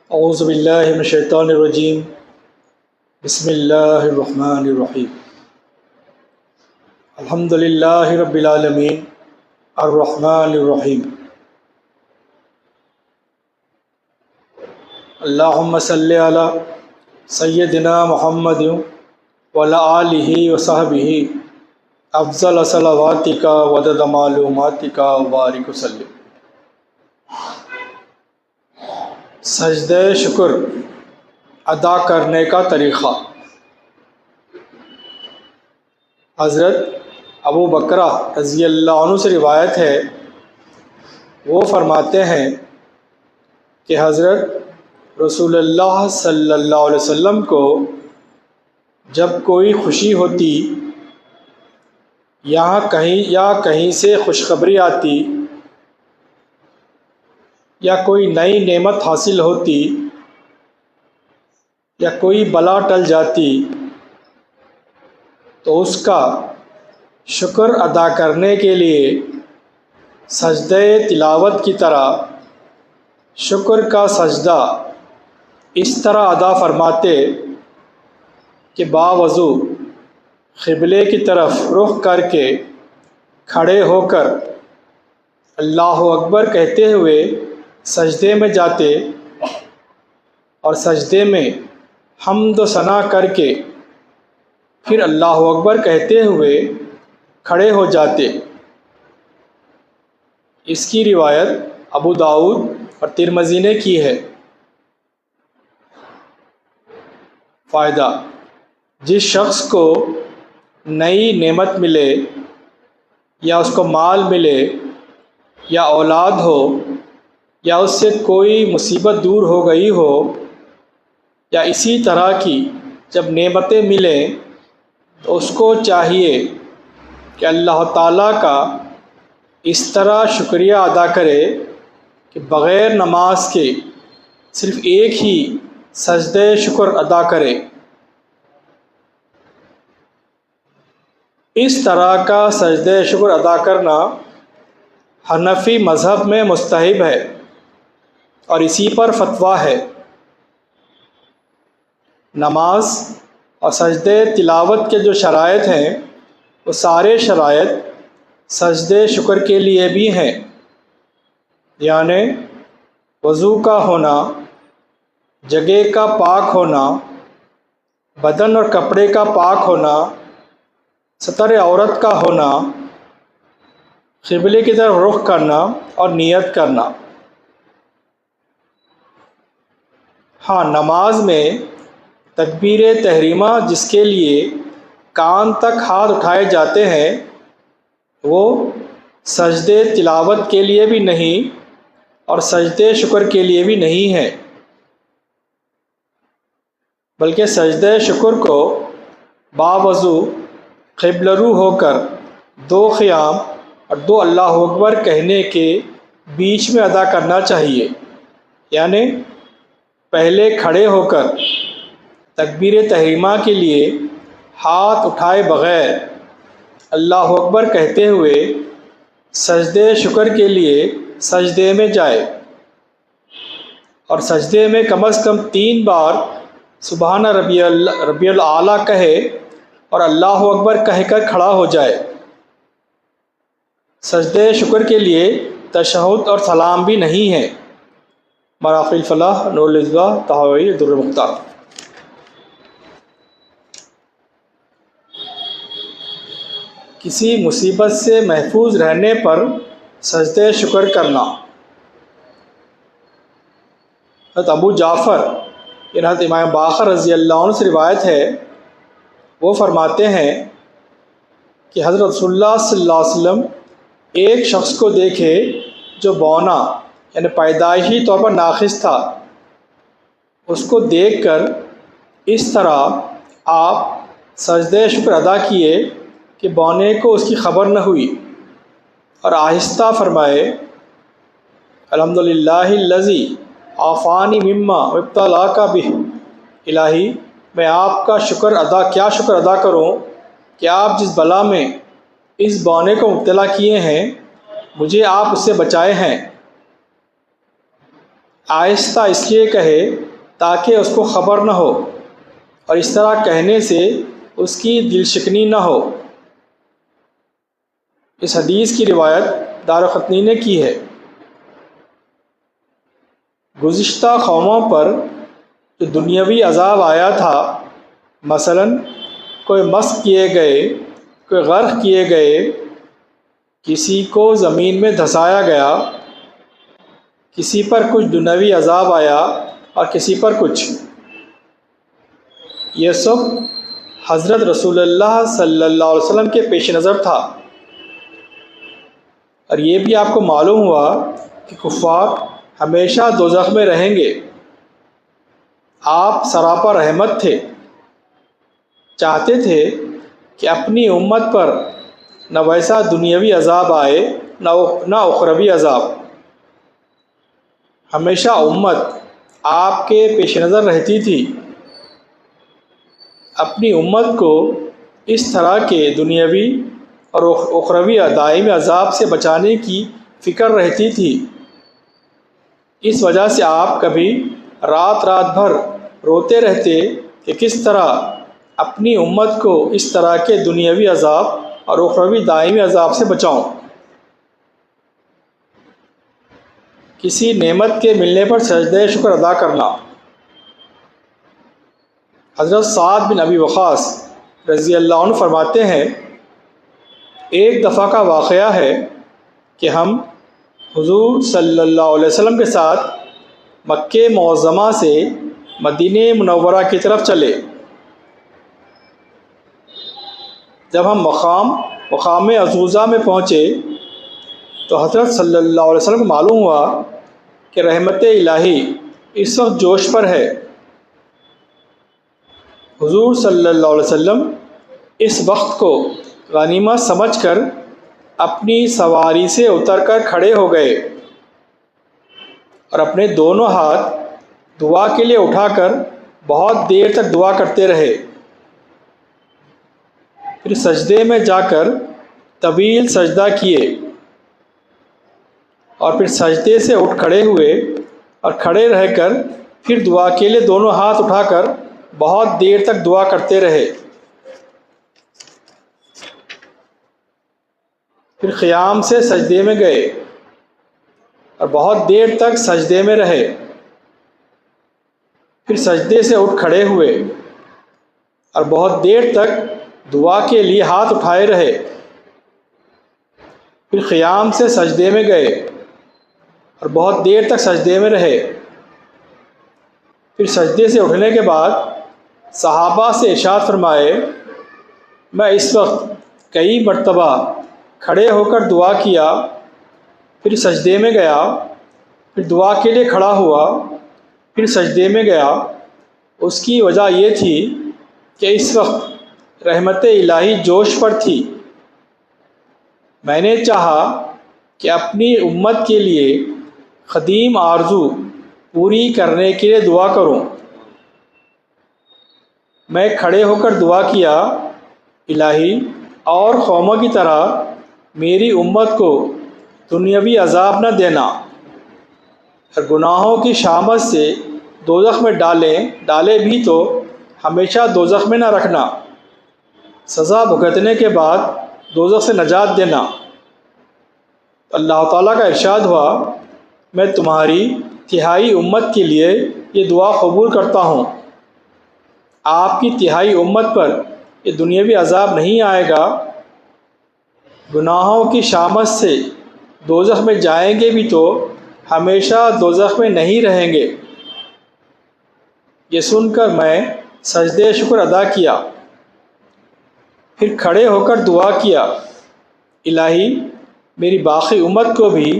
اعوذ باللہ من الشیطان الرجیم بسم اللہ الرحمن الرحیم الحمد للہ رب العالمین الرحمن الرحیم اللہم صلی علی سیدنا محمد وعلی آلہ وصحبہ افضل صلواتک وعدد معلوماتک وبارک وسلم۔ سجدہ شکر ادا کرنے کا طریقہ۔ حضرت ابو بکرہ رضی اللہ عنہ سے روایت ہے، وہ فرماتے ہیں کہ حضرت رسول اللہ صلی اللہ علیہ وسلم کو جب کوئی خوشی ہوتی یا کہیں سے خوشخبری آتی یا کوئی نئی نعمت حاصل ہوتی یا کوئی بلا ٹل جاتی تو اس کا شکر ادا کرنے کے لیے سجدہ تلاوت کی طرح شکر کا سجدہ اس طرح ادا فرماتے کہ باوضو قبلے کی طرف رخ کر کے کھڑے ہو کر اللہ اکبر کہتے ہوئے سجدے میں جاتے اور سجدے میں حمد و ثنا کر کے پھر اللہ اکبر کہتے ہوئے کھڑے ہو جاتے۔ اس کی روایت ابو داؤد اور ترمذی نے کی ہے۔ فائدہ: جس شخص کو نئی نعمت ملے یا اس کو مال ملے یا اولاد ہو یا اس سے کوئی مصیبت دور ہو گئی ہو یا اسی طرح کی جب نعمتیں ملیں تو اس کو چاہیے کہ اللہ تعالیٰ کا اس طرح شکریہ ادا کرے کہ بغیر نماز کے صرف ایک ہی سجدہ شکر ادا کرے۔ اس طرح کا سجدہ شکر ادا کرنا حنفی مذہب میں مستحب ہے اور اسی پر فتویٰ ہے۔ نماز اور سجدہ تلاوت کے جو شرائط ہیں وہ سارے شرائط سجدہ شکر کے لیے بھی ہیں، یعنی وضو کا ہونا، جگہ کا پاک ہونا، بدن اور کپڑے کا پاک ہونا، ستر عورت کا ہونا، قبلے کی طرف رخ کرنا اور نیت کرنا۔ ہاں، نماز میں تکبیر تحریمہ جس کے لیے کان تک ہاتھ اٹھائے جاتے ہیں وہ سجدے تلاوت کے لیے بھی نہیں اور سجدے شکر کے لیے بھی نہیں ہے، بلکہ سجدہ شکر کو باوضو قبلہ رو ہو کر 2 قیام اور 2 اللہ اکبر کہنے کے بیچ میں ادا کرنا چاہیے، یعنی پہلے کھڑے ہو کر تکبیر تحریمہ کے لیے ہاتھ اٹھائے بغیر اللہ اکبر کہتے ہوئے سجدے شکر کے لیے سجدے میں جائے اور سجدے میں کم از کم 3 بار سبحان ربی الاعلیٰ کہے اور اللہ اکبر کہہ کر کھڑا ہو جائے۔ سجدے شکر کے لیے تشہد اور سلام بھی نہیں ہے۔ مراقی الفلاح، نور الاصباح، تحاوی در المختار۔ کسی مصیبت سے محفوظ رہنے پر سجدہ شکر کرنا۔ حضرت ابو جعفر حضرت امام باقر رضی اللہ عنہ سے روایت ہے، وہ فرماتے ہیں کہ حضرت رسول اللہ صلی اللہ علیہ وسلم ایک شخص کو دیکھے جو بونا یعنی پیدائشی طور پر ناقص تھا۔ اس کو دیکھ کر اس طرح آپ سجدہ شکر ادا کیے کہ بونے کو اس کی خبر نہ ہوئی اور آہستہ فرمائے الحمدللہ الذی عافانی مما ابتلاک بہ، الہی میں آپ کا کیا شکر ادا کروں کہ آپ جس بلا میں اس بونے کو مبتلا کیے ہیں مجھے آپ اس سے بچائے ہیں۔ آہستہ اس لیے کہے تاکہ اس کو خبر نہ ہو، اور اس طرح کہنے سے اس کی دل شکنی نہ ہو۔ اس حدیث کی روایت دارقطنی نے کی ہے۔ گزشتہ قوموں پر جو دنیاوی عذاب آیا تھا، مثلا کوئی مسخ کیے گئے، کوئی غرق کیے گئے، کسی کو زمین میں دھسایا گیا، کسی پر کچھ دنیاوی عذاب آیا اور کسی پر کچھ، یہ سب حضرت رسول اللہ صلی اللہ علیہ وسلم کے پیش نظر تھا۔ اور یہ بھی آپ کو معلوم ہوا کہ کفار ہمیشہ دوزخ میں رہیں گے۔ آپ سراپا رحمت تھے، چاہتے تھے کہ اپنی امت پر نہ ویسا دنیاوی عذاب آئے نہ اخروی عذاب۔ ہمیشہ امت آپ کے پیش نظر رہتی تھی، اپنی امت کو اس طرح کے دنیاوی اور اخروی دائمی عذاب سے بچانے کی فکر رہتی تھی۔ اس وجہ سے آپ کبھی رات بھر روتے رہتے کہ کس طرح اپنی امت کو اس طرح کے دنیاوی عذاب اور اخروی دائمی عذاب سے بچاؤں۔ کسی نعمت کے ملنے پر سجدہ شکر ادا کرنا۔ حضرت سعد بن ابی وقاص رضی اللہ عنہ فرماتے ہیں، ایک دفعہ کا واقعہ ہے کہ ہم حضور صلی اللہ علیہ وسلم کے ساتھ مکہ معظمہ سے مدینہ منورہ کی طرف چلے۔ جب ہم مقام عزوزہ میں پہنچے تو حضرت صلی اللہ علیہ وسلم کو معلوم ہوا کہ رحمت الہی اس وقت جوش پر ہے۔ حضور صلی اللہ علیہ وسلم اس وقت کو غنیمت سمجھ کر اپنی سواری سے اتر کر کھڑے ہو گئے اور اپنے دونوں ہاتھ دعا کے لیے اٹھا کر بہت دیر تک دعا کرتے رہے۔ پھر سجدے میں جا کر طویل سجدہ کیے اور پھر سجدے سے اٹھ کھڑے ہوئے اور کھڑے رہ کر پھر دعا کے لیے دونوں ہاتھ اٹھا کر بہت دیر تک دعا کرتے رہے۔ پھر قیام سے سجدے میں گئے اور بہت دیر تک سجدے میں رہے۔ پھر سجدے سے اٹھ کھڑے ہوئے اور بہت دیر تک دعا کے لیے ہاتھ اٹھائے رہے۔ پھر قیام سے سجدے میں گئے اور بہت دیر تک سجدے میں رہے۔ پھر سجدے سے اٹھنے کے بعد صحابہ سے ارشاد فرمائے، میں اس وقت کئی مرتبہ کھڑے ہو کر دعا کیا، پھر سجدے میں گیا، پھر دعا کے لیے کھڑا ہوا، پھر سجدے میں گیا۔ اس کی وجہ یہ تھی کہ اس وقت رحمت الہی جوش پر تھی۔ میں نے چاہا کہ اپنی امت کے لیے قدیم آرزو پوری کرنے کے لیے دعا کروں۔ میں کھڑے ہو کر دعا کیا، الہی اور قوموں کی طرح میری امت کو دنیاوی عذاب نہ دینا اور گناہوں کی شامت سے دوزخ میں ڈالے بھی تو ہمیشہ دوزخ میں نہ رکھنا، سزا بھگتنے کے بعد دوزخ سے نجات دینا۔ اللہ تعالیٰ کا ارشاد ہوا، میں تمہاری تہائی امت کے لیے یہ دعا قبول کرتا ہوں، آپ کی تہائی امت پر یہ دنیاوی عذاب نہیں آئے گا، گناہوں کی شامت سے دوزخ میں جائیں گے بھی تو ہمیشہ دوزخ میں نہیں رہیں گے۔ یہ سن کر میں سجدہ شکر ادا کیا، پھر کھڑے ہو کر دعا کیا، الہی میری باقی امت کو بھی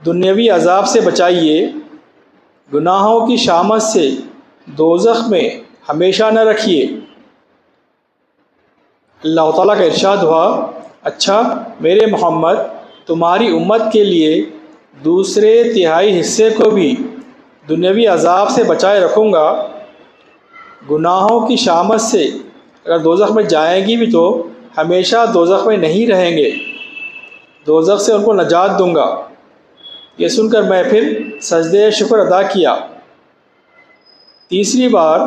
دنیاوی عذاب سے بچائیے، گناہوں کی شامت سے دوزخ میں ہمیشہ نہ رکھیے۔ اللہ تعالیٰ کا ارشاد ہوا، اچھا میرے محمد تمہاری امت کے لیے دوسرے تہائی حصے کو بھی دنیاوی عذاب سے بچائے رکھوں گا، گناہوں کی شامت سے اگر دوزخ میں جائیں گی بھی تو ہمیشہ دوزخ میں نہیں رہیں گے، دوزخ سے ان کو نجات دوں گا۔ یہ سن کر میں پھر سجدہ شکر ادا کیا۔ تیسری بار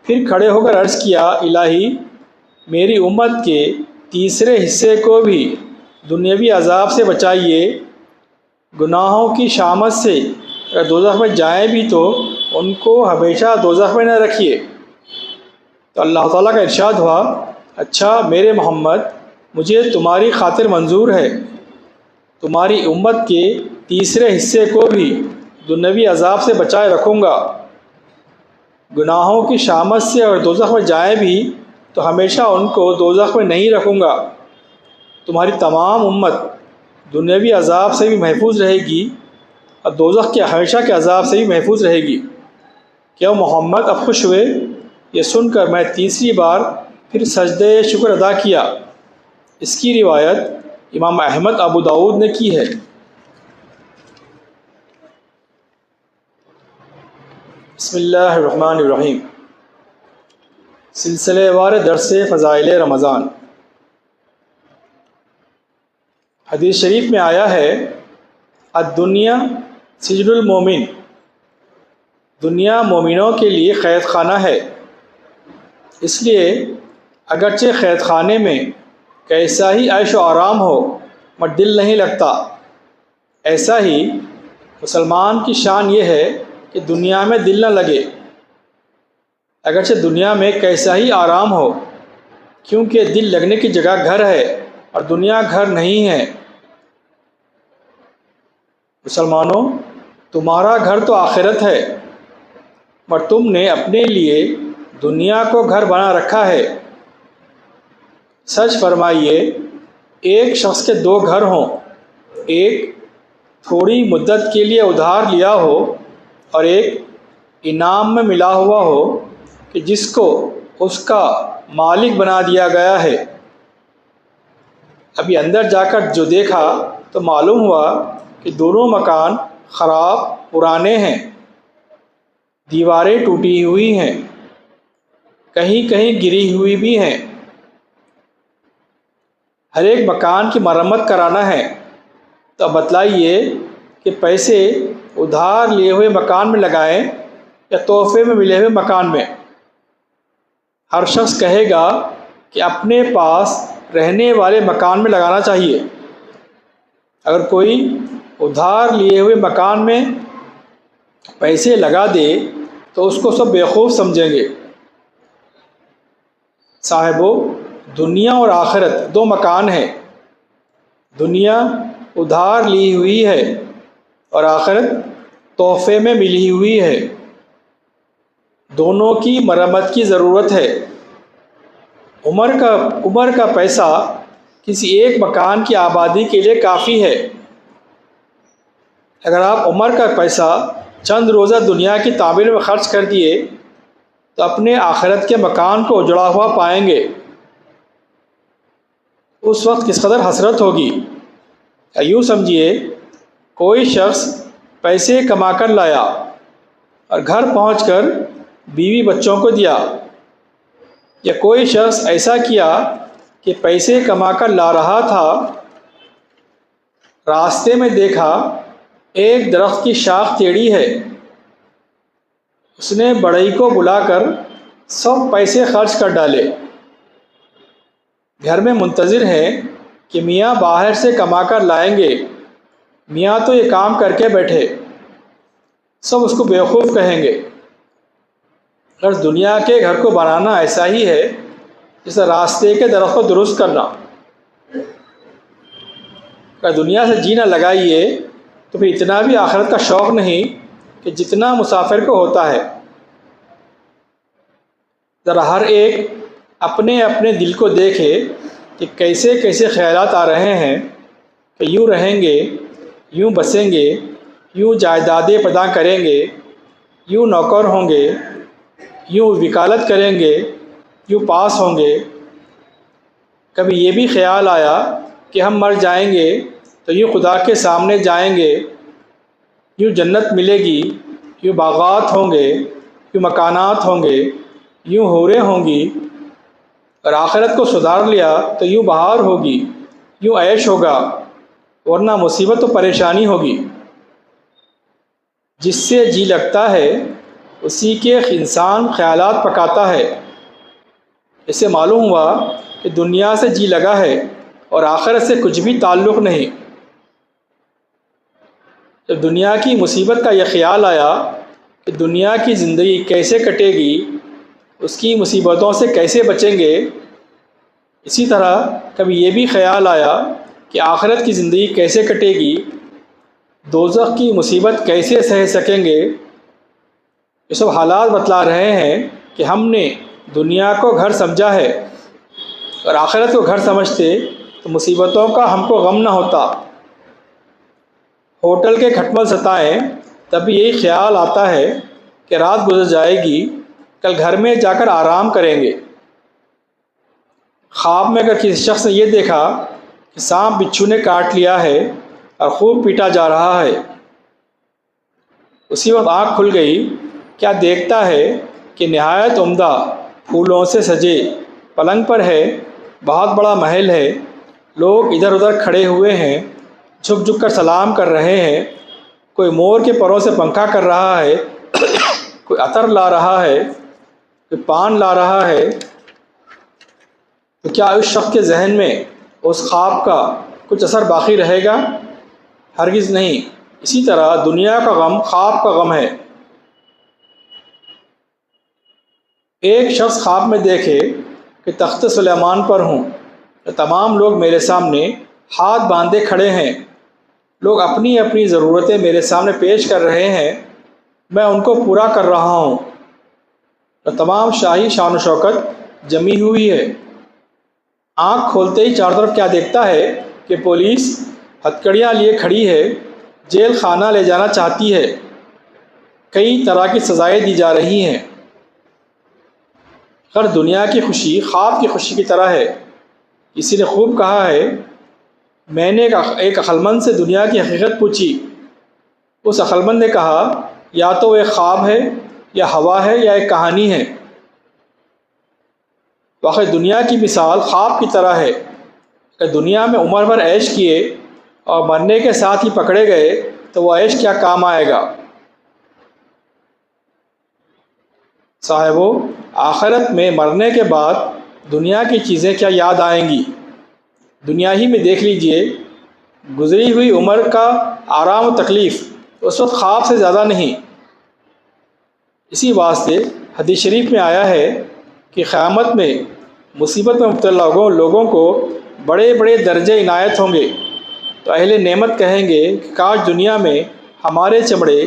پھر کھڑے ہو کر عرض کیا، الہی میری امت کے تیسرے حصے کو بھی دنیاوی عذاب سے بچائیے، گناہوں کی شامت سے اگر دوزخ میں جائیں بھی تو ان کو ہمیشہ دوزخ میں نہ رکھیے۔ تو اللہ تعالیٰ کا ارشاد ہوا، اچھا میرے محمد، مجھے تمہاری خاطر منظور ہے، تمہاری امت کے تیسرے حصے کو بھی دنیاوی عذاب سے بچائے رکھوں گا، گناہوں کی شامت سے اگر دوزخ میں جائیں بھی تو ہمیشہ ان کو دوزخ میں نہیں رکھوں گا، تمہاری تمام امت دنیاوی عذاب سے بھی محفوظ رہے گی اور دوزخ کے ہمیشہ کے عذاب سے بھی محفوظ رہے گی۔ کیا محمد اب خوش ہوئے؟ یہ سن کر میں تیسری بار پھر سجدہ شکر ادا کیا۔ اس کی روایت امام احمد ابو داؤد نے کی ہے۔ بسم اللہ الرحمن الرحیم۔ سلسلہ وار درس فضائل رمضان۔ حدیث شریف میں آیا ہے، الدنیا سجن المومن، دنیا مومنوں کے لیے قید خانہ ہے۔ اس لیے اگرچہ قید خانے میں کیسا ہی عیش و آرام ہو مگر دل نہیں لگتا، ایسا ہی مسلمان کی شان یہ ہے کہ دنیا میں دل نہ لگے، اگرچہ دنیا میں کیسا ہی آرام ہو، کیونکہ دل لگنے کی جگہ گھر ہے اور دنیا گھر نہیں ہے۔ مسلمانوں، تمہارا گھر تو آخرت ہے، مگر تم نے اپنے لیے دنیا کو گھر بنا رکھا ہے۔ سچ فرمائیے، ایک شخص کے دو گھر ہوں، ایک تھوڑی مدت کے لیے ادھار لیا ہو اور ایک انعام میں ملا ہوا ہو کہ جس کو اس کا مالک بنا دیا گیا ہے۔ ابھی اندر جا کر جو دیکھا تو معلوم ہوا کہ دونوں مکان خراب پرانے ہیں، دیواریں ٹوٹی ہوئی ہیں، کہیں کہیں گری ہوئی بھی ہیں۔ ہر ایک مکان کی مرمت کرانا ہے، تو بتلائیے کہ پیسے ادھار لیے ہوئے مکان میں لگائیں یا تحفے میں ملے ہوئے مکان میں؟ ہر شخص کہے گا کہ اپنے پاس رہنے والے مکان میں لگانا چاہیے۔ اگر کوئی ادھار لیے ہوئے مکان میں پیسے لگا دے تو اس کو سب بیوقوف سمجھیں گے۔ صاحبو، دنیا اور آخرت دو مکان ہیں، دنیا ادھار لی ہوئی ہے اور آخرت تحفے میں ملی ہوئی ہے، دونوں کی مرمت کی ضرورت ہے۔ عمر کا پیسہ کسی ایک مکان کی آبادی کے لیے کافی ہے۔ اگر آپ عمر کا پیسہ چند روزہ دنیا کی تعمیر میں خرچ کر دیے تو اپنے آخرت کے مکان کو اجڑا ہوا پائیں گے۔ اس وقت کس قدر حسرت ہوگی۔ یوں سمجھیے، کوئی شخص پیسے کما کر لایا اور گھر پہنچ کر بیوی بچوں کو دیا، یا کوئی شخص ایسا کیا کہ پیسے کما کر لا رہا تھا، راستے میں دیکھا ایک درخت کی شاخ ٹیڑھی ہے، اس نے بڑھئی کو بلا کر سب پیسے خرچ کر ڈالے، گھر میں منتظر ہے کہ میاں باہر سے کما کر لائیں گے، میاں تو یہ کام کر کے بیٹھے، سب اس کو بیوقوف کہیں گے۔ اگر دنیا کے گھر کو بنانا ایسا ہی ہے جیسے راستے کے درخت کو درست کرنا، اگر دنیا سے جینا لگائیے تو پھر اتنا بھی آخرت کا شوق نہیں کہ جتنا مسافر کو ہوتا ہے۔ ذرا ہر ایک اپنے اپنے دل کو دیکھے کہ کیسے کیسے خیالات آ رہے ہیں کہ یوں رہیں گے، یوں بسیں گے، یوں جائیدادیں پیدا کریں گے، یوں نوکر ہوں گے، یوں وکالت کریں گے، یوں پاس ہوں گے۔ کبھی یہ بھی خیال آیا کہ ہم مر جائیں گے تو یوں خدا کے سامنے جائیں گے، یوں جنت ملے گی، یوں باغات ہوں گے، یوں مکانات ہوں گے، یوں حوریں ہوں گی، اور آخرت کو سدھار لیا تو یوں بہار ہوگی، یوں عیش ہوگا، ورنہ مصیبت و پریشانی ہوگی۔ جس سے جی لگتا ہے اسی کے انسان خیالات پکاتا ہے۔ اس سے معلوم ہوا کہ دنیا سے جی لگا ہے اور آخرت سے کچھ بھی تعلق نہیں۔ جب دنیا کی مصیبت کا یہ خیال آیا کہ دنیا کی زندگی کیسے کٹے گی، اس کی مصیبتوں سے کیسے بچیں گے، اسی طرح کبھی یہ بھی خیال آیا کہ آخرت کی زندگی کیسے کٹے گی، دوزخ کی مصیبت کیسے سہ سکیں گے۔ یہ سب حالات بتلا رہے ہیں کہ ہم نے دنیا کو گھر سمجھا ہے، اور آخرت کو گھر سمجھتے تو مصیبتوں کا ہم کو غم نہ ہوتا۔ ہوٹل کے کھٹمل ستائیں تب یہی خیال آتا ہے کہ رات گزر جائے گی، کل گھر میں جا کر آرام کریں گے۔ خواب میں اگر کسی شخص نے یہ دیکھا کہ سانپ بچھو نے کاٹ لیا ہے اور خوب پیٹا جا رہا ہے، اسی وقت آنکھ کھل گئی، کیا دیکھتا ہے کہ نہایت عمدہ پھولوں سے سجے پلنگ پر ہے، بہت بڑا محل ہے، لوگ ادھر ادھر کھڑے ہوئے ہیں، جھک جھک کر سلام کر رہے ہیں، کوئی مور کے پروں سے پنکھا کر رہا ہے، کوئی عطر لا رہا ہے، کوئی پان لا رہا ہے، تو کیا اس شخص کے ذہن میں اس خواب کا کچھ اثر باقی رہے گا؟ ہرگز نہیں۔ اسی طرح دنیا کا غم خواب کا غم ہے۔ ایک شخص خواب میں دیکھے کہ تخت سلیمان پر ہوں، تمام لوگ میرے سامنے ہاتھ باندھے کھڑے ہیں، لوگ اپنی اپنی ضرورتیں میرے سامنے پیش کر رہے ہیں، میں ان کو پورا کر رہا ہوں، تمام شاہی شان و شوکت جمی ہوئی ہے۔ آنکھ کھولتے ہی چاروں طرف کیا دیکھتا ہے کہ پولیس ہتھکڑیاں لیے کھڑی ہے، جیل خانہ لے جانا چاہتی ہے، کئی طرح کی سزائیں دی جا رہی ہیں۔ ہر دنیا کی خوشی خواب کی خوشی کی طرح ہے۔ کسی نے خوب کہا ہے، میں نے ایک عقلمند سے دنیا کی حقیقت پوچھی، اس عقلمند نے کہا یا تو وہ ایک خواب ہے یا ہوا ہے یا ایک کہانی ہے۔ واقعی دنیا کی مثال خواب کی طرح ہے کہ دنیا میں عمر بھر عیش کیے اور مرنے کے ساتھ ہی پکڑے گئے تو وہ عیش کیا کام آئے گا۔ صاحبو، آخرت میں مرنے کے بعد دنیا کی چیزیں کیا یاد آئیں گی؟ دنیا ہی میں دیکھ لیجئے، گزری ہوئی عمر کا آرام و تکلیف اس وقت خواب سے زیادہ نہیں۔ اسی واسطے حدیث شریف میں آیا ہے کہ قیامت میں مصیبت میں مبتلا لوگوں کو بڑے بڑے درجے عنایت ہوں گے، تو اہل نعمت کہیں گے کہ کاش دنیا میں ہمارے چمڑے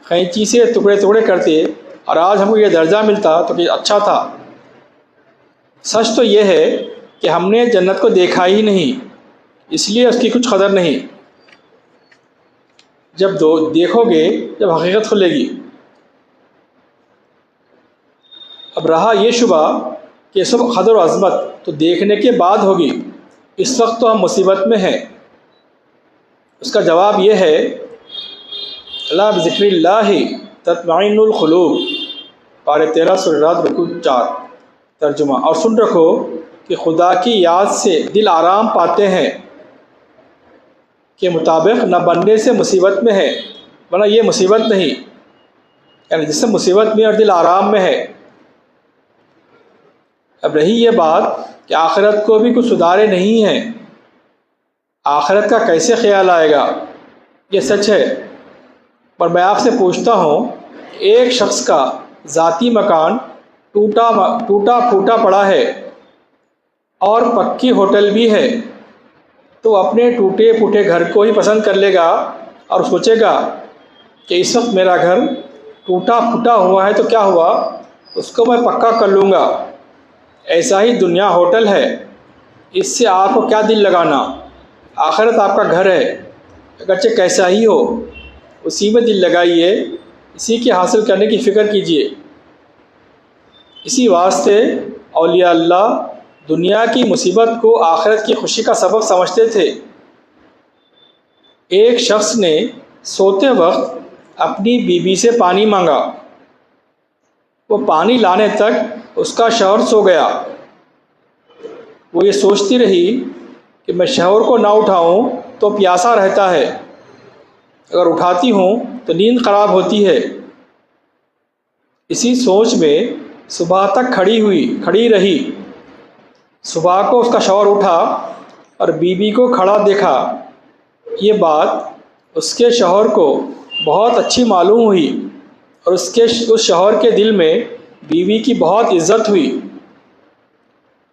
قینچی سے ٹکڑے ٹکڑے کرتے اور آج ہم کو یہ درجہ ملتا تو کہ اچھا تھا۔ سچ تو یہ ہے کہ ہم نے جنت کو دیکھا ہی نہیں، اس لیے اس کی کچھ قدر نہیں۔ جب دیکھو گے جب حقیقت کھلے گی۔ اب رہا یہ شبہ کہ سب قدر و عظمت تو دیکھنے کے بعد ہوگی، اس وقت تو ہم مصیبت میں ہیں۔ اس کا جواب یہ ہے، الا بذکر اللہ تطمئن القلوب، پارہ 13 سورہ رعد رکوع 4۔ ترجمہ، اور سن رکھو کہ خدا کی یاد سے دل آرام پاتے ہیں، کے مطابق نہ بننے سے مصیبت میں ہے، ورنہ یہ مصیبت نہیں، یعنی جس سے مصیبت میں اور دل آرام میں ہے۔ اب رہی یہ بات کہ آخرت کو بھی کچھ سدھارے نہیں ہیں، آخرت کا کیسے خیال آئے گا؟ یہ سچ ہے، پر میں آپ سے پوچھتا ہوں، ایک شخص کا ذاتی مکان ٹوٹا پھوٹا پڑا ہے اور پکی ہوٹل بھی ہے، تو اپنے ٹوٹے پھوٹے گھر کو ہی پسند کر لے گا اور سوچے گا کہ اس وقت میرا گھر ٹوٹا پھوٹا ہوا ہے تو کیا ہوا، اس کو میں پکا کر لوں گا۔ ایسا ہی دنیا ہوٹل ہے، اس سے آپ کو کیا دل لگانا؟ آخرت آپ کا گھر ہے، اگرچہ کیسا ہی ہو، اسی میں دل لگائیے، اسی کے حاصل کرنے کی فکر کیجیے۔ اسی واسطے اولیاء اللہ دنیا کی مصیبت کو آخرت کی خوشی کا سبب سمجھتے تھے۔ ایک شخص نے سوتے وقت اپنی بیوی سے پانی مانگا، وہ پانی لانے تک اس کا شوہر سو گیا۔ وہ یہ سوچتی رہی کہ میں شوہر کو نہ اٹھاؤں تو پیاسا رہتا ہے، اگر اٹھاتی ہوں تو نیند خراب ہوتی ہے۔ اسی سوچ میں صبح تک کھڑی رہی۔ صبح کو اس کا شوہر اٹھا اور بیوی کو کھڑا دیکھا۔ یہ بات اس کے شوہر کو بہت اچھی معلوم ہوئی اور اس شوہر کے دل میں بیوی کی بہت عزت ہوئی۔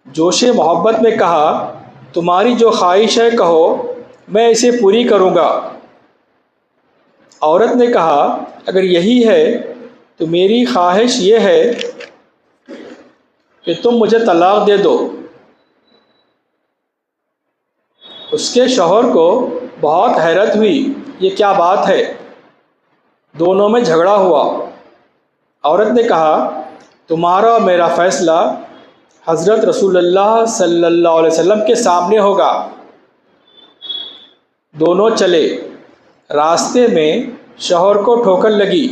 جوش محبت میں کہا، تمہاری جو خواہش ہے کہو، میں اسے پوری کروں گا۔ عورت نے کہا، اگر یہی ہے تو میری خواہش یہ ہے کہ تم مجھے طلاق دے دو۔ اس کے شوہر کو بہت حیرت ہوئی، یہ کیا بات ہے؟ دونوں میں جھگڑا ہوا۔ عورت نے کہا، تمہارا اور میرا فیصلہ حضرت رسول اللہ صلی اللہ علیہ وسلم کے سامنے ہوگا۔ دونوں چلے۔ راستے میں شوہر کو ٹھوکر لگی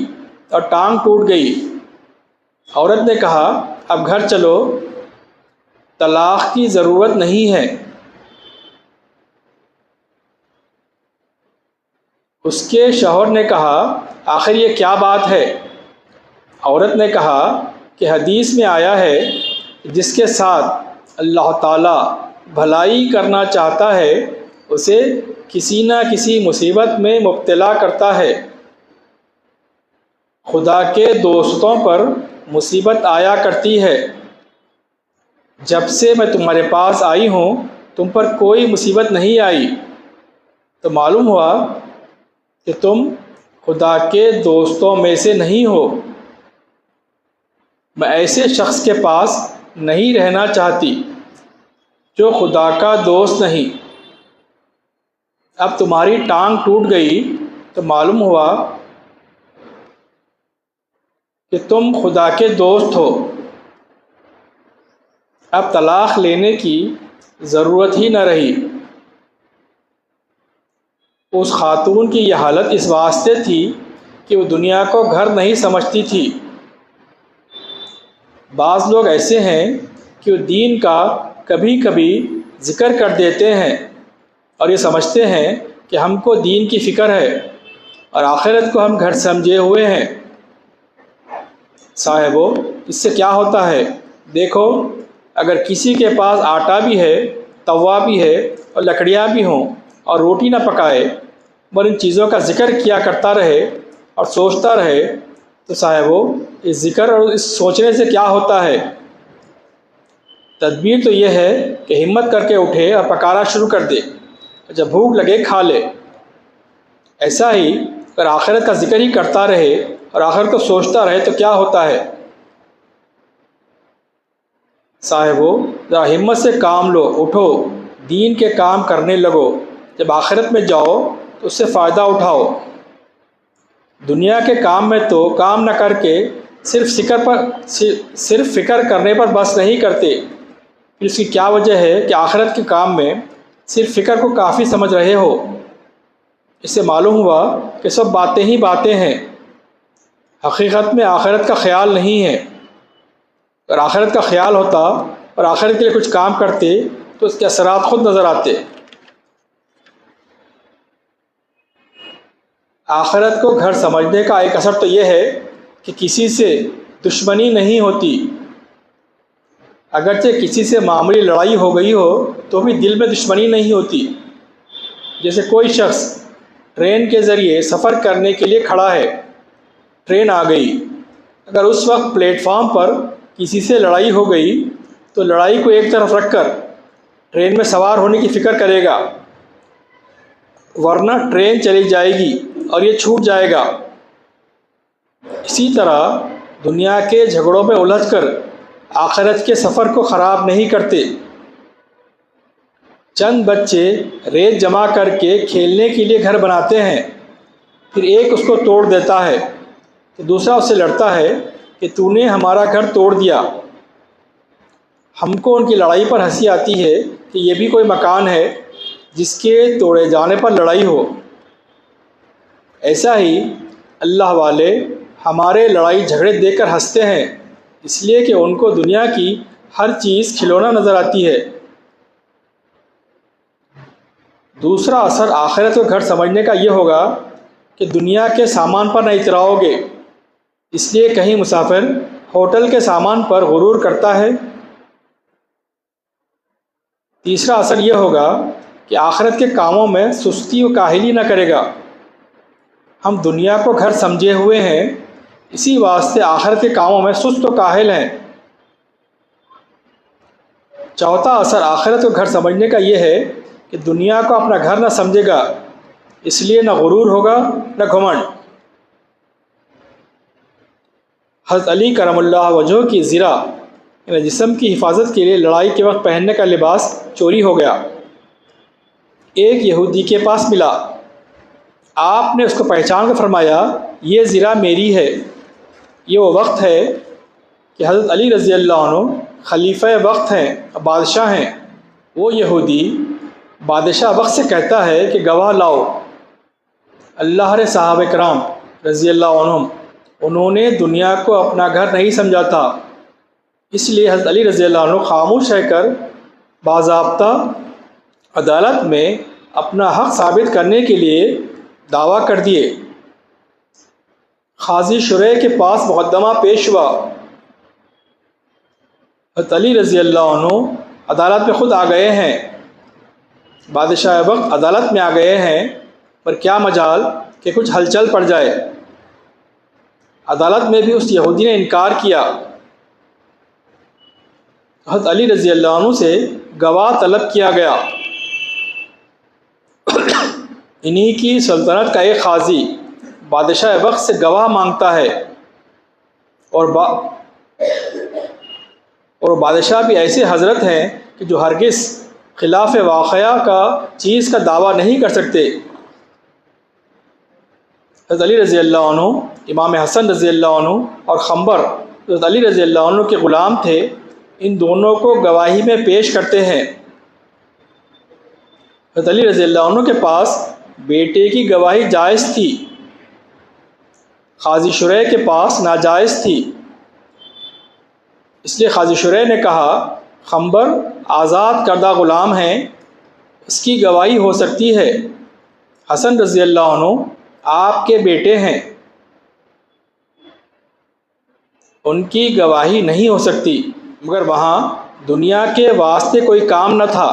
اور ٹانگ ٹوٹ گئی۔ عورت نے کہا، اب گھر چلو، طلاق کی ضرورت نہیں ہے۔ اس کے شوہر نے کہا، آخر یہ کیا بات ہے؟ عورت نے کہا کہ حدیث میں آیا ہے، جس کے ساتھ اللہ تعالیٰ بھلائی کرنا چاہتا ہے اسے کسی نہ کسی مصیبت میں مبتلا کرتا ہے۔ خدا کے دوستوں پر مصیبت آیا کرتی ہے۔ جب سے میں تمہارے پاس آئی ہوں تم پر کوئی مصیبت نہیں آئی، تو معلوم ہوا کہ تم خدا کے دوستوں میں سے نہیں ہو۔ میں ایسے شخص کے پاس نہیں رہنا چاہتی جو خدا کا دوست نہیں۔ اب تمہاری ٹانگ ٹوٹ گئی تو معلوم ہوا کہ تم خدا کے دوست ہو۔ اب طلاق لینے کی ضرورت ہی نہ رہی۔ اس خاتون کی یہ حالت اس واسطے تھی کہ وہ دنیا کو گھر نہیں سمجھتی تھی۔ بعض لوگ ایسے ہیں کہ وہ دین کا کبھی کبھی ذکر کر دیتے ہیں اور یہ سمجھتے ہیں کہ ہم کو دین کی فکر ہے اور آخرت کو ہم گھر سمجھے ہوئے ہیں۔ صاحبو، اس سے کیا ہوتا ہے؟ دیکھو، اگر کسی کے پاس آٹا بھی ہے، توا بھی ہے اور لکڑیاں بھی ہوں اور روٹی نہ پکائے، اور ان چیزوں کا ذکر کیا کرتا رہے اور سوچتا رہے، تو صاحبو، اس ذکر اور اس سوچنے سے کیا ہوتا ہے؟ تدبیر تو یہ ہے کہ ہمت کر کے اٹھے اور پکانا شروع کر دے، جب بھوک لگے کھا لے۔ ایسا ہی اگر آخرت کا ذکر ہی کرتا رہے اور آخرت کو سوچتا رہے تو کیا ہوتا ہے؟ صاحبو، ذرا ہمت سے کام لو، اٹھو، دین کے کام کرنے لگو۔ جب آخرت میں جاؤ تو اس سے فائدہ اٹھاؤ۔ دنیا کے کام میں تو کام نہ کر کے صرف فکر کرنے پر بس نہیں کرتے۔ پھر اس کی کیا وجہ ہے کہ آخرت کے کام میں صرف فکر کو کافی سمجھ رہے ہو؟ اس سے معلوم ہوا کہ سب باتیں ہی باتیں ہیں، حقیقت میں آخرت کا خیال نہیں ہے۔ اگر آخرت کا خیال ہوتا اور آخرت کے لیے کچھ کام کرتے تو اس کے اثرات خود نظر آتے۔ آخرت کو گھر سمجھنے کا ایک اثر تو یہ ہے کہ کسی سے دشمنی نہیں ہوتی۔ اگرچہ کسی سے معمولی لڑائی ہو گئی ہو تو بھی دل میں دشمنی نہیں ہوتی۔ جیسے کوئی شخص ٹرین کے ذریعے سفر کرنے کے لیے کھڑا ہے، ٹرین آ گئی، اگر اس وقت پلیٹ فارم پر کسی سے لڑائی ہو گئی تو لڑائی کو ایک طرف رکھ کر ٹرین میں سوار ہونے کی فکر کرے گا، ورنہ ٹرین چلی جائے گی اور یہ چھوٹ جائے گا۔ اسی طرح دنیا کے جھگڑوں میں الجھ کر آخرت کے سفر کو خراب نہیں کرتے۔ چند بچے ریت جمع کر کے کھیلنے کے لیے گھر بناتے ہیں، پھر ایک اس کو توڑ دیتا ہے تو دوسرا اس سے لڑتا ہے کہ تو نے ہمارا گھر توڑ دیا۔ ہم کو ان کی لڑائی پر ہنسی آتی ہے کہ یہ بھی کوئی مکان ہے جس کے توڑے جانے پر لڑائی ہو۔ ایسا ہی اللہ والے ہمارے لڑائی جھگڑے دیکھ کر ہنستے ہیں، اس لیے کہ ان کو دنیا کی ہر چیز کھلونا نظر آتی ہے۔ دوسرا اثر آخرت کو گھر سمجھنے کا یہ ہوگا کہ دنیا کے سامان پر نہ اتراؤ گے، اس لیے کہیں مسافر ہوٹل کے سامان پر غرور کرتا ہے۔ تیسرا اثر یہ ہوگا کہ آخرت کے کاموں میں سستی و کاہلی نہ کرے گا۔ ہم دنیا کو گھر سمجھے ہوئے ہیں، اسی واسطے آخرت کے کاموں میں سست و کاہل ہیں۔ چوتھا اثر آخرت کو گھر سمجھنے کا یہ ہے کہ دنیا کو اپنا گھر نہ سمجھے گا، اس لیے نہ غرور ہوگا نہ گھمنڈ۔ حضرت علی کرم اللہ وجہہ کی زرہ یعنی جسم کی حفاظت کے لیے لڑائی کے وقت پہننے کا لباس چوری ہو گیا، ایک یہودی کے پاس ملا۔ آپ نے اس کو پہچان کر فرمایا، یہ زرہ میری ہے۔ یہ وہ وقت ہے کہ حضرت علی رضی اللہ عنہ خلیفہ وقت ہیں، بادشاہ ہیں۔ وہ یہودی بادشاہ وقت سے کہتا ہے کہ گواہ لاؤ۔ اللہ رے صحابہ کرام رضی اللہ عنہم انہوں نے دنیا کو اپنا گھر نہیں سمجھا تھا، اس لیے حضرت علی رضی اللہ عنہ خاموش رہ کر باضابطہ عدالت میں اپنا حق ثابت کرنے کے لیے دعویٰ کر دیے۔ قاضی شریح کے پاس مقدمہ پیش ہوا۔ حضرت علی رضی اللہ عنہ عدالت میں خود آ گئے ہیں، بادشاہ وقت عدالت میں آ گئے ہیں، پر کیا مجال کہ کچھ ہلچل پڑ جائے۔ عدالت میں بھی اس یہودی نے انکار کیا۔ حضرت علی رضی اللہ عنہ سے گواہ طلب کیا گیا۔ انہی کی سلطنت کا ایک قاضی بادشاہ وقت سے گواہ مانگتا ہے، اور بادشاہ بھی ایسے حضرت ہیں کہ جو ہرگز خلاف واقعہ کا چیز کا دعویٰ نہیں کر سکتے۔ حضرت علی رضی اللہ عنہ، امام حسن رضی اللہ عنہ اور خنبر حضرت علی رضی اللہ عنہ کے غلام تھے، ان دونوں کو گواہی میں پیش کرتے ہیں۔ حضرت علی رضی اللہ عنہ کے پاس بیٹے کی گواہی جائز تھی، قاضی شریح کے پاس ناجائز تھی، اس لیے قاضی شریح نے کہا خنبر آزاد کردہ غلام ہیں، اس کی گواہی ہو سکتی ہے۔ حسن رضی اللہ عنہ آپ کے بیٹے ہیں، ان کی گواہی نہیں ہو سکتی، مگر وہاں دنیا کے واسطے کوئی کام نہ تھا،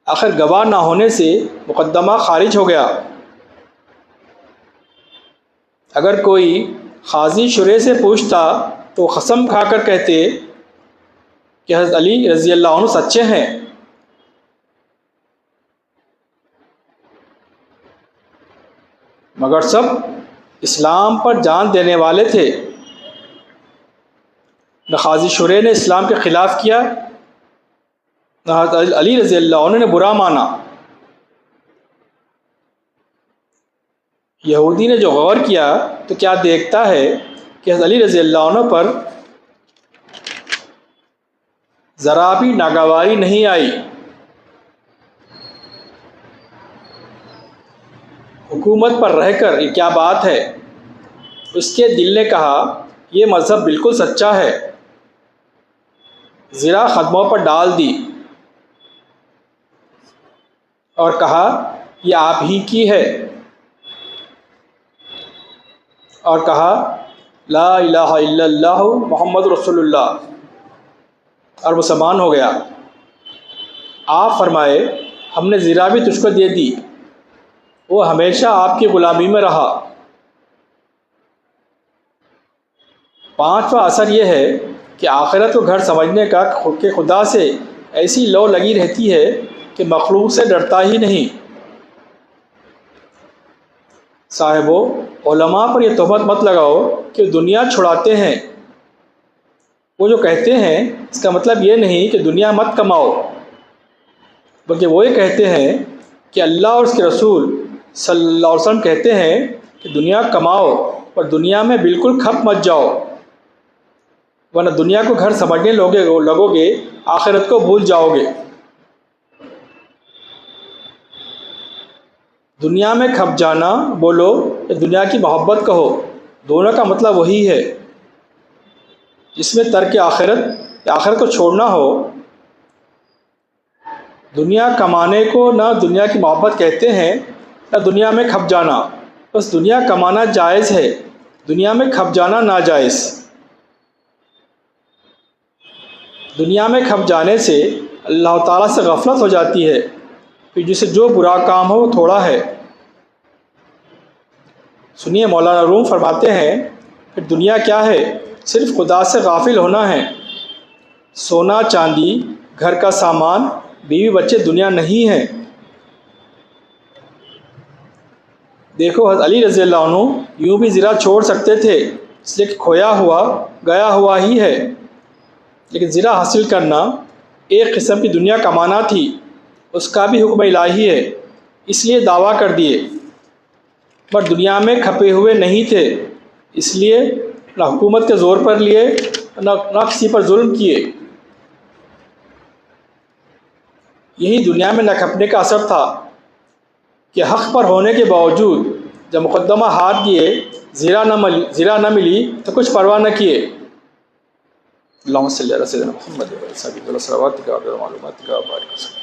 آخر گواہ نہ ہونے سے مقدمہ خارج ہو گیا۔ اگر کوئی قاضی شریح سے پوچھتا تو قسم کھا کر کہتے کہ حضرت علی رضی اللہ عنہ سچے ہیں۔ مگر سب اسلام پر جان دینے والے تھے، نہ قاضی شریح نے اسلام کے خلاف کیا، نہ حضرت علی رضی اللہ عنہ نے برا مانا۔ یہودی نے جو غور کیا تو کیا دیکھتا ہے کہ حضرت علی رضی اللہ عنہ پر ذرا بھی ناگواری نہیں آئی۔ حکومت پر رہ کر یہ کیا بات ہے؟ اس کے دل نے کہا یہ مذہب بالکل سچا ہے، زرہ قدموں پر ڈال دی اور کہا یہ آپ ہی کی ہے، اور کہا لا الہ الا اللہ محمد رسول اللہ، اور مسلمان ہو گیا۔ آپ فرمائے ہم نے زرہ بھی تجھ کو دے دی، وہ ہمیشہ آپ کی غلامی میں رہا۔ پانچواں اثر یہ ہے کہ آخرت کو گھر سمجھنے کا کہ خدا سے ایسی لو لگی رہتی ہے کہ مخلوق سے ڈرتا ہی نہیں۔ صاحبو، علماء پر یہ تہمت مت لگاؤ کہ دنیا چھڑاتے ہیں۔ وہ جو کہتے ہیں اس کا مطلب یہ نہیں کہ دنیا مت کماؤ، بلکہ وہ یہ کہتے ہیں کہ اللہ اور اس کے رسول صلی اللہ علیہ وسلم کہتے ہیں کہ دنیا کماؤ اور دنیا میں بالکل کھپ مت جاؤ، ورنہ دنیا کو گھر سمجھنے لگو گے، آخرت کو بھول جاؤ گے۔ دنیا میں کھپ جانا بولو یا دنیا کی محبت کہو، دونوں کا مطلب وہی ہے۔ جس میں ترک آخرت یا آخرت کو چھوڑنا ہو، دنیا کمانے کو نہ دنیا کی محبت کہتے ہیں نہ دنیا میں کھپ جانا۔ بس دنیا کمانا جائز ہے، دنیا میں کھپ جانا ناجائز۔ دنیا میں کھپ جانے سے اللہ تعالیٰ سے غفلت ہو جاتی ہے، پھر جسے جو برا کام ہو وہ تھوڑا ہے۔ سنیے مولانا روم فرماتے ہیں پھر دنیا کیا ہے؟ صرف خدا سے غافل ہونا ہے۔ سونا چاندی، گھر کا سامان، بیوی بچے دنیا نہیں ہے۔ دیکھو حضرت علی رضی اللہ عنہ یوں بھی زرہ چھوڑ سکتے تھے، اس لیے کہ کھویا ہوا گیا ہوا ہی ہے، لیکن زرہ حاصل کرنا ایک قسم کی دنیا کمانا تھی، اس کا بھی حکم الہی ہے، اس لیے دعویٰ کر دیے۔ پر دنیا میں کھپے ہوئے نہیں تھے، اس لیے نہ حکومت کے زور پر لیے نہ کسی پر ظلم کیے۔ یہی دنیا میں نہ کھپنے کا اثر تھا کہ حق پر ہونے کے باوجود جب مقدمہ ہاتھ دیے، زرہ نہ ملی تو کچھ پرواہ نہ کیے۔ اللہم صلی علی سیدنا محمد و علی صحبہ صلواتک و معلوماتک و بارک وسلم۔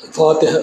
فاتحہ۔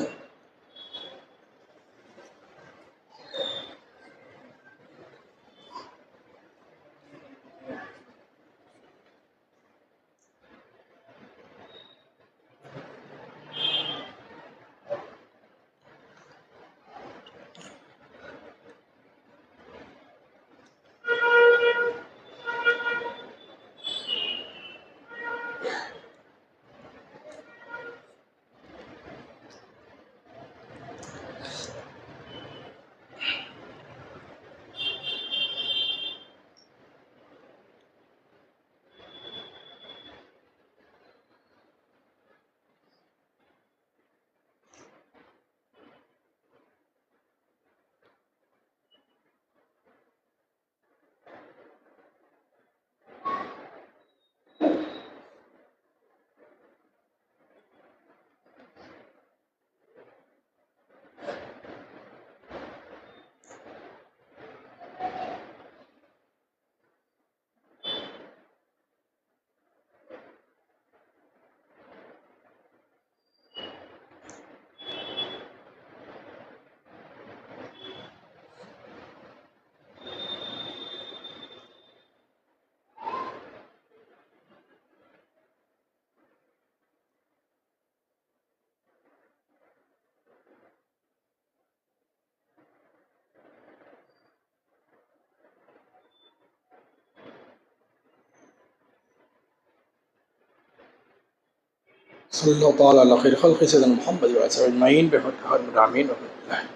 صلی اللہ تعالیٰ علی خیر خلق سیدنا محمد و علیہ وسلم اجمعین بحق حق آمین.